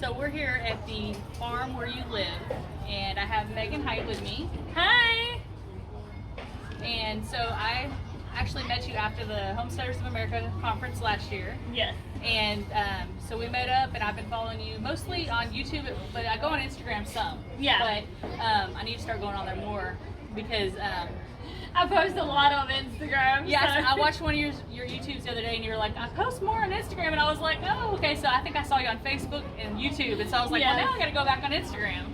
So we're here at the farm where you live, and I have Megan Hight with me. Hi! And so I actually met you after the Homesteaders of America conference last year. Yes. And so we met up, and I've been following you mostly on YouTube, but I go on Instagram some. Yeah. But I need to start going on there more because I post a lot on Instagram. yeah, so. I watched one of your YouTubes the other day, and you were like, I post more on Instagram, and I was like, oh, okay. So I think I saw you on Facebook and YouTube, and so I was like, Yes. well, now I got to go back on Instagram.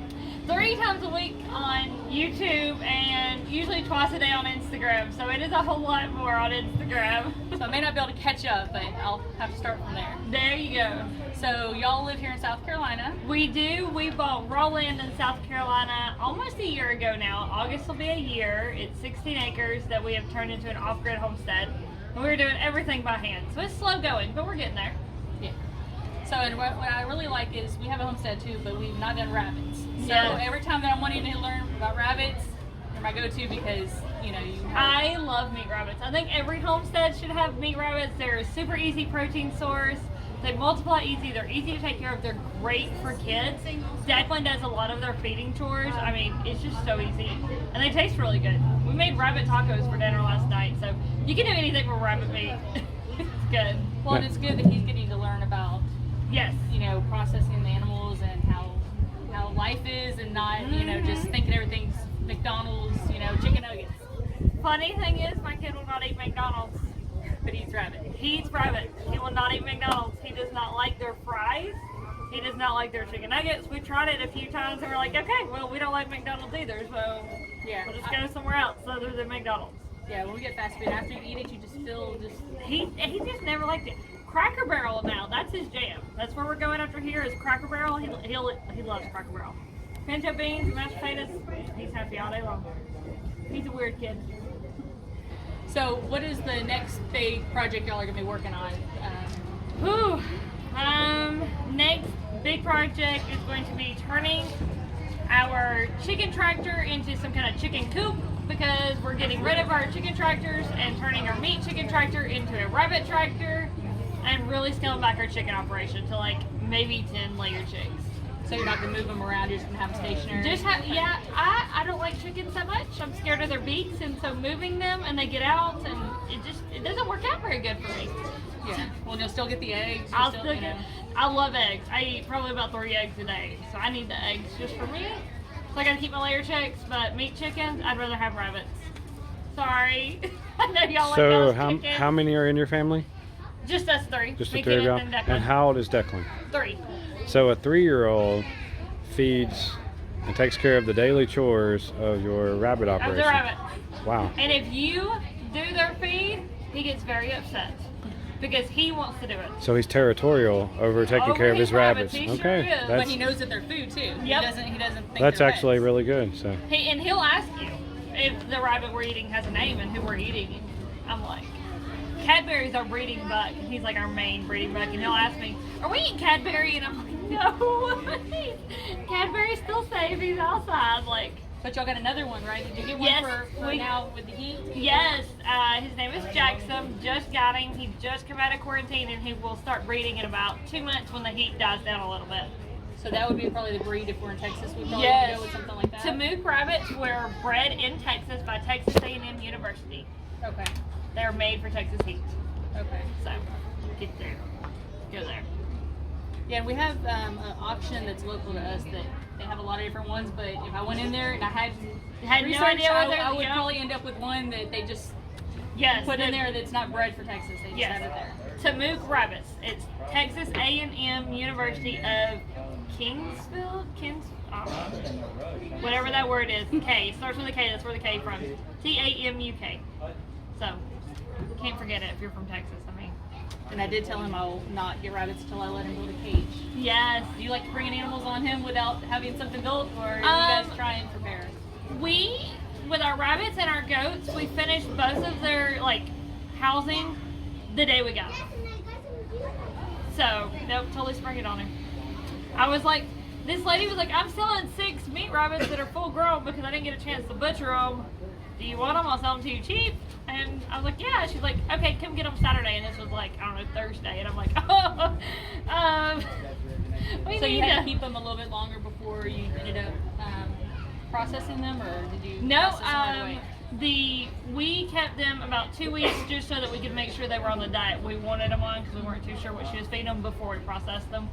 3 times a week on YouTube and usually twice a day on Instagram. So it is a whole lot more on Instagram. So I may not be able to catch up, but I'll have to start from there. There you go. So y'all live here in South Carolina. We do. We bought raw land in South Carolina almost a year ago now. August will be a year. It's 16 acres that we have turned into an off-grid homestead. And we're doing everything by hand. So it's slow going, but we're getting there. Yeah. So and what I really like is we have a homestead too, but we've not done rabbits. So Yes. every time that I'm wanting to learn about rabbits, they're my go-to because, you know, you have... I love meat rabbits. I think every homestead should have meat rabbits. They're a super easy protein source. They multiply easy. They're easy to take care of. They're great for kids. Declan does a lot of their feeding chores. I mean, it's just so easy. And they taste really good. We made rabbit tacos for dinner last night, so you can do anything with rabbit meat. It's good. Well, and it's good that he's getting to learn about, Yes. you know, processing the animals and how life is, and not, you know, just thinking everything's McDonald's, you know, chicken nuggets. Funny thing is, my kid will not eat McDonald's. But he eats rabbit. He eats rabbit. He will not eat McDonald's. He does not like their fries. He does not like their chicken nuggets. We tried it a few times and we're like, okay, well, we don't like McDonald's either, so Yeah. we'll just go somewhere else other than McDonald's. Yeah, when we get fast food, after you eat it, you just feel just... He just never liked it. Cracker Barrel now, that's his jam. That's where we're going after here is Cracker Barrel. He loves Cracker Barrel. Pinto beans, mashed potatoes, he's happy all day long. He's a weird kid. So what is the next big project y'all are going to be working on? Whew. Next big project is going to be turning our chicken tractor into some kind of chicken coop, because we're getting rid of our chicken tractors and turning our meat chicken tractor into a rabbit tractor, and really scaling back our chicken operation to like maybe 10 layer chicks. So you're not going to move them around, you're just going to have them stationary? Yeah, I don't like chickens so much. I'm scared of their beaks, and so moving them and they get out, and it doesn't work out very good for me. Yeah. Well, you'll still get the eggs. I'll still, still you know. get, I love eggs. I eat probably about 3 eggs a day, so I need the eggs just for me. So I gotta keep my layer chicks, but meat chickens, I'd rather have rabbits. Sorry. I know y'all like So those chickens. how many are in your family? Just us 3. Just the Me, 3 of y'all? Kenneth, and And Declan. how old is Declan? 3. So a 3-year-old feeds and takes care of the daily chores of your rabbit Of operation. the rabbit. Wow. And if you do their feed, he gets very upset because he wants to do it. So he's territorial over taking Over care of his his rabbits. rabbits, he Okay. sure is. But That's he knows that they're food too. Yep. He doesn't think that's they're actually pets. really good. So And he'll ask you if the rabbit we're eating has a name and who we're eating. I'm like, Cadbury's our breeding buck. He's like our main breeding buck, and he'll ask me, are we eating Cadbury? And I'm like, no. Cadbury's still safe. He's outside. Like, But y'all got another one, right? Did you get one Yes, for we- now with the heat? yes, his name is Jackson. Just got him. He just came out of quarantine, and he will start breeding in about 2 months when the heat dies down a little bit. So that would be probably the breed if we're in Texas. We'd probably Yes. go with something like that. Tamook rabbits were bred in Texas by Texas A&M University. Okay. They're made for Texas heat. Okay. So, get there. Go there. Yeah, and we have an auction that's local to us that they have a lot of different ones, but if I went in there and I had Had no research, idea whether I would you know- probably end up with one that they just Yes. put in there that's not bred for Texas. They just Yes. have it there. Tamook rabbits. It's Texas A&M University of whatever that word is. K. It starts with a K. That's where the K from. TAMUK. So, can't forget it if you're from Texas. I mean, And I did tell him I'll not get rabbits until I let him build a cage. yes. Do you like bringing animals on him without having something built, or do you guys try and prepare? We, with our rabbits and our goats, we finished both of their housing the day we got them. So, nope, totally sprung it on him. I was like, this lady was like, I'm selling 6 meat rabbits that are full grown because I didn't get a chance to butcher them. Do you want them? I'll sell them to you cheap. And I was like, yeah. She's like, okay, come get them Saturday. And this was like, I don't know, Thursday. And I'm like, oh. We So you need had to to keep them a little bit longer before you ended up processing them, or did you No, process them right away? we kept them about 2 weeks just so that we could make sure they were on the diet we wanted them on, because we weren't too sure what she was feeding them before we processed them.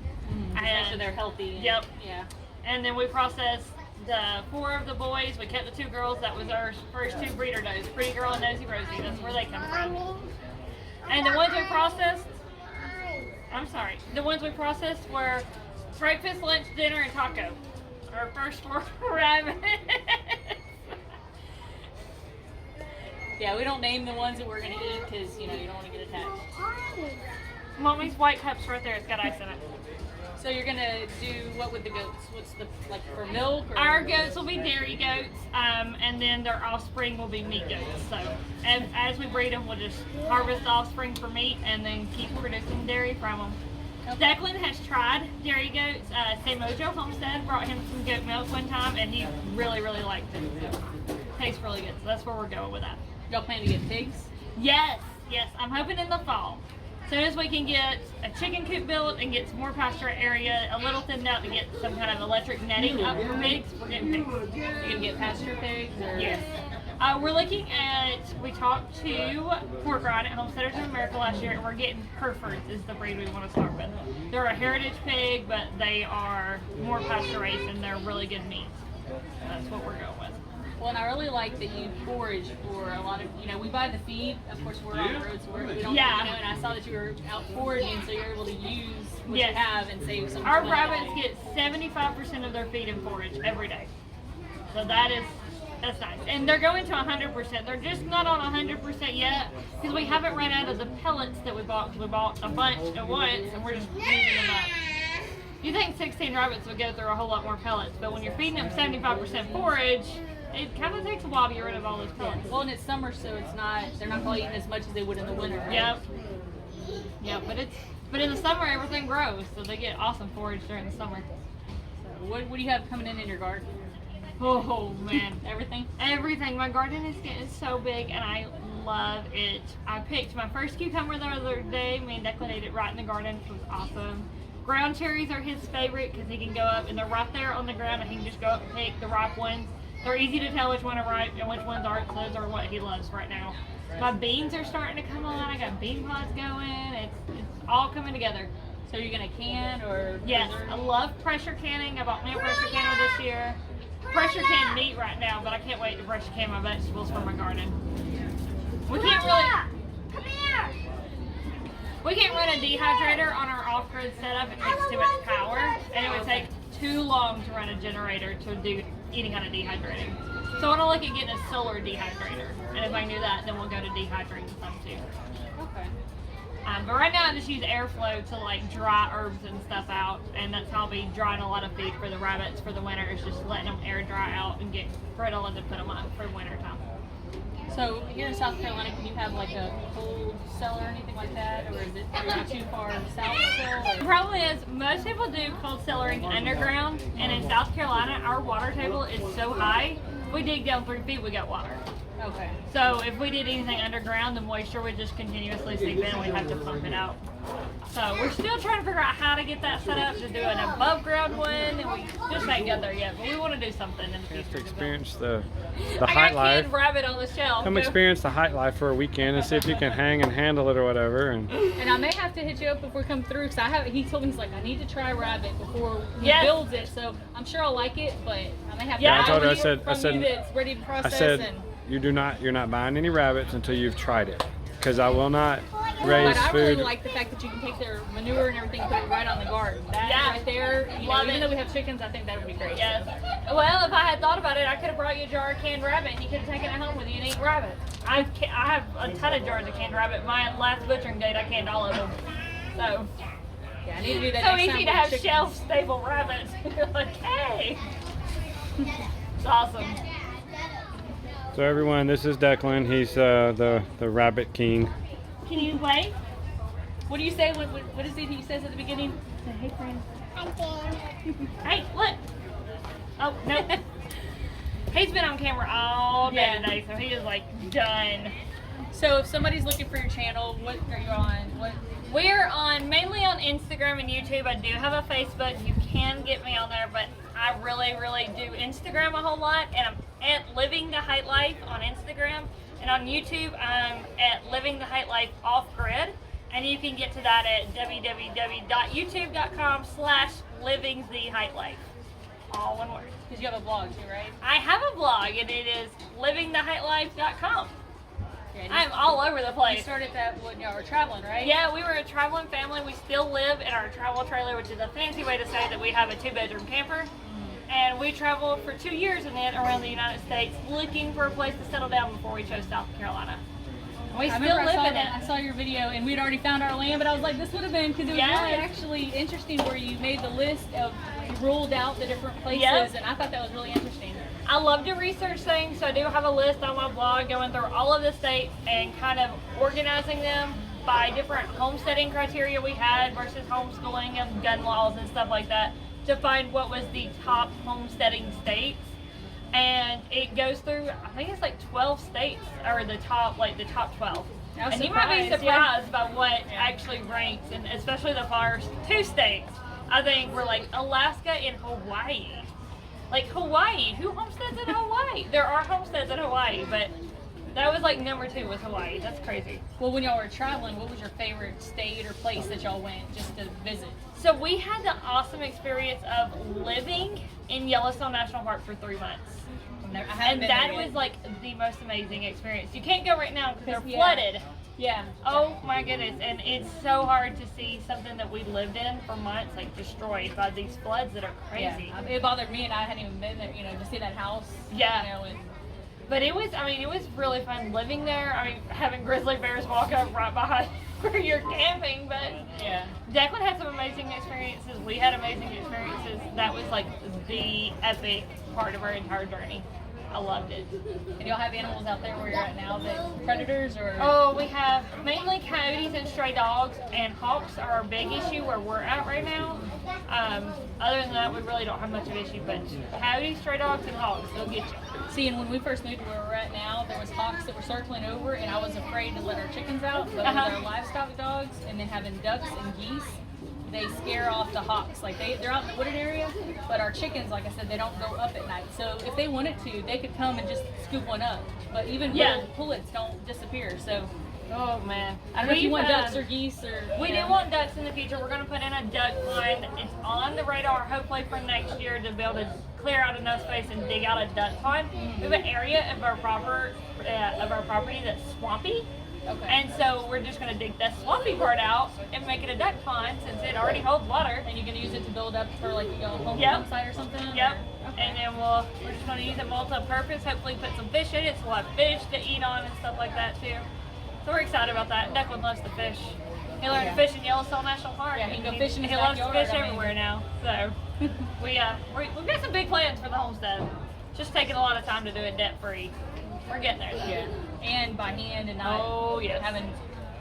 Just make sure they're healthy. Yep. Yeah. And then we processed the 4 of the boys. We kept the 2 girls. That was our first 2 breeder does, Pretty Girl and Nosy Rosie. That's where they come from. And the ones we processed, the ones we processed were breakfast, lunch, dinner, and taco. Our first 4 rabbits. Yeah, we don't name the ones that we're gonna eat because you don't want to get attached. Mommy's white cup's right there. It's got ice in it. So you're gonna do what with the goats? What's the for milk? Or? Our goats will be dairy goats, and then their offspring will be meat goats. So as we breed them, we'll just harvest the offspring for meat and then keep producing dairy from them. Okay. Declan has tried dairy goats. Say Mojo Homestead brought him some goat milk one time, and he really, really liked it. So tastes really good. So that's where we're going with that. Y'all plan to get pigs? Yes. I'm hoping in the fall. As soon as we can get a chicken coop built and get some more pasture area a little thinned out to get some kind of electric netting up for pigs, we're getting pigs. You're gonna get pasture pigs? Or? Yes. We're looking at, we talked to Pork Rind at Homesteaders of America last year, and we're getting Herefords is the breed we want to start with. They're a heritage pig, but they are more pasture raised and they're really good meat. So that's what we're going with. Well, and I really like that you forage for a lot of, we buy the feed. Of course, we're on the road, so we don't, and I saw that you were out foraging, so you're able to use what you have and save some Our money. rabbits get 75% of their feed and forage every day. So that's nice. And they're going to 100%. They're just not on 100% yet because we haven't run out of the pellets that we bought. Because we bought a bunch at once and we're just using them up. You think 16 rabbits would go through a whole lot more pellets, but when you're feeding them 75% forage, it kind of takes a while to get rid of all those pellets. Well, and it's summer, so they're not probably eating as much as they would in the winter, right? Yep, but in the summer everything grows, so they get awesome forage during the summer. So what do you have coming in your garden? Oh man, Everything? Everything. My garden is getting so big and I love it. I picked my first cucumber the other day. Me and Declan ate it right in the garden, which was awesome. Ground cherries are his favorite because he can go up and they're right there on the ground and he can just go up and pick the ripe ones. They're easy to tell which one are ripe and which ones aren't, so those are what he loves right now. My beans are starting to come on. I got bean pods going. It's all coming together. So you're gonna can or Yes, preserve? I love pressure canning. I bought me a pressure canner this year. Pressure can meat right now, but I can't wait to pressure can my vegetables for my garden. We can't run a dehydrator on our off-grid setup. It takes too much power, and it would take too long to run a generator to do eating on a dehydrator. So I want to look at getting a solar dehydrator, and if I can do that, then we'll go to dehydrating some too. Okay. But right now I just use airflow to like dry herbs and stuff out, and that's how I'll be drying a lot of feed for the rabbits for the winter, is just letting them air dry out and get brittle and to put them up for winter time. So here in South Carolina, can you have like a cold cellar or anything like that, or is it too far south still? The problem is most people do cold cellaring underground, and in South Carolina our water table is so high, if we dig down 3 feet we got water. Okay. So if we did anything underground, the moisture would just continuously seep in and we'd have to pump it out. So we're still trying to figure out how to get that set up to do an above ground one, and we just ain't got there yet, but we want to do something in the You future. have to experience the I Hight got Life. canned rabbit on the shelf. Come experience the Hight Life for a weekend and see if you can hang and handle it or whatever. And I may have to hit you up if we come through, because he told me, he's like, I need to try rabbit before he Yes. builds it, so I'm sure I'll like it, but I may have to Yeah, buy I told her, one I said- from you that's ready to process. I said, and you're not buying any rabbits until you've tried it, because I will not raise But I really food. like the fact that you can take their manure and everything, put it right on the garden. That Yeah. right there, Love even it. though we have chickens, I think that would be great. Yes. Well, if I had thought about it, I could have brought you a jar of canned rabbit and you could have taken it home with you and eaten rabbit. I have a ton of jars of canned rabbit. My last butchering date, I canned all of them. So, Yeah, I need to do that so next time easy to with have chickens. shelf-stable rabbits. You're like, hey. It's awesome. So everyone, this is Declan. He's the rabbit king. Can you wait? What do you say? What is it he says at the beginning? Say, hey, friend. Hey, look. Oh, no. He's been on camera all day Yeah. today, so he is like done. So if somebody's looking for your channel, what are you on? We're mainly on Instagram and YouTube. I do have a Facebook. You can get me on there, but I really do Instagram a whole lot. And I'm at Living the Hight Life on Instagram. And on YouTube, I'm at Living the Hight Life Off Grid. And you can get to that at www.youtube.com/Living the Hight Life. All one word. Because you have a blog too, right? I have a blog, and it is livingthehightlife.com. Yeah, I'm all over the place. You started that when y'all were traveling, right? Yeah, we were a traveling family. We still live in our travel trailer, which is a fancy way to say that we have a 2-bedroom camper. And we traveled for 2 years in it around the United States looking for a place to settle down before we chose South Carolina. And we still live in it. I saw your video and we'd already found our land, but I was like, this would have been, because it was really actually interesting where you made the list of, you ruled out the different places, and I thought that was really interesting. I love to research things, so I do have a list on my blog going through all of the states and kind of organizing them by different homesteading criteria we had versus homeschooling and gun laws and stuff like that to find what was the top homesteading states. And it goes through, I think it's like 12 states, or the top 12. And you might be surprised by what actually ranks, and especially the first 2 states, I think, were like Alaska and Hawaii. Like Hawaii, who homesteads in Hawaii? There are homesteads in Hawaii, but that was like number 2 was Hawaii. That's crazy. Well, when y'all were traveling, what was your favorite state or place that y'all went just to visit? So we had the awesome experience of living in Yellowstone National Park for 3 months. And that was like the most amazing experience. You can't go right now because they're flooded. Yeah. Oh my goodness. And it's so hard to see something that we lived in for months like destroyed by these floods that are crazy. Yeah. It bothered me, and I hadn't even been there, to see that house. Yeah. But it was really fun living there. I mean, having grizzly bears walk up right behind where you're camping, but yeah. Declan had some amazing experiences. We had amazing experiences. That was like the epic part of our entire journey. I loved it. And y'all have animals out there where you're at now, predators or? Oh, we have mainly coyotes and stray dogs, and hawks are our big issue where we're at right now. Other than that, we really don't have much of an issue, but coyotes, stray dogs, and hawks, they'll get you. See, and when we first moved to where we're at now, there was hawks that were circling over, and I was afraid to let our chickens out, but with our livestock dogs, and then having ducks and geese, they scare off the hawks. Like they're out in the wooded area, but our chickens, like I said, they don't go up at night. So if they wanted to, they could come and just scoop one up. But even little pullets don't disappear. So, oh man, I don't know if you want ducks or geese or. We do want ducks in the future. We're going to put in a duck pond. It's on the radar, hopefully for next year, to be able to clear out enough space and dig out a duck pond. We have an area of our property that's swampy. Okay. And so we're just going to dig that swampy part out and make it a duck pond since it already holds water. And you're going to use it to build up for like a home site or something? Yep. Okay. And then we're just going to use it multi-purpose, hopefully put some fish in it, so we'll have fish to eat on and stuff like that too. So we're excited about that. Declan loves to fish. He learned to fish in Yellowstone National Park. Yeah, he can go fishing in his He loves to backyard, fish everywhere now. So we've got some big plans for the homestead. Just taking a lot of time to do it debt-free. We're getting there though. Yeah. And by hand and not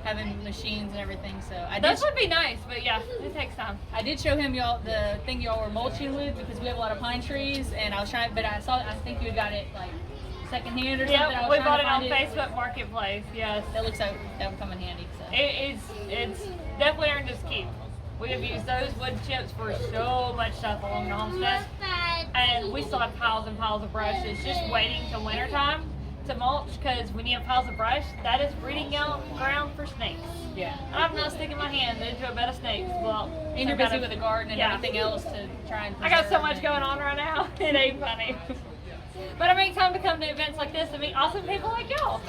having machines and everything. So Those would be nice, but yeah, it takes time. I did show him y'all the thing y'all were mulching with because we have a lot of pine trees, and I was trying, but I think you had got it like secondhand or something. Yeah, we bought it on Facebook Marketplace. Yes, that looks like that would come in handy. So it's definitely earned its keep. We have used those wood chips for so much stuff along the homestead, and we still have piles and piles of brush. It's just waiting till wintertime to mulch, because when you have piles of brush, that is breeding out ground for snakes. Yeah. I'm not sticking my hand into a bed of snakes. Well, and you're busy with the garden and everything else to try and. I got so much going on right now. It ain't funny. But I make time to come to events like this and meet awesome people like y'all.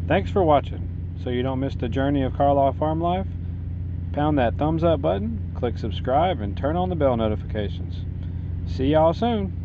Thanks for watching. So you don't miss the journey of Carlisle farm life, pound that thumbs up button, click subscribe, and turn on the bell notifications. See y'all soon.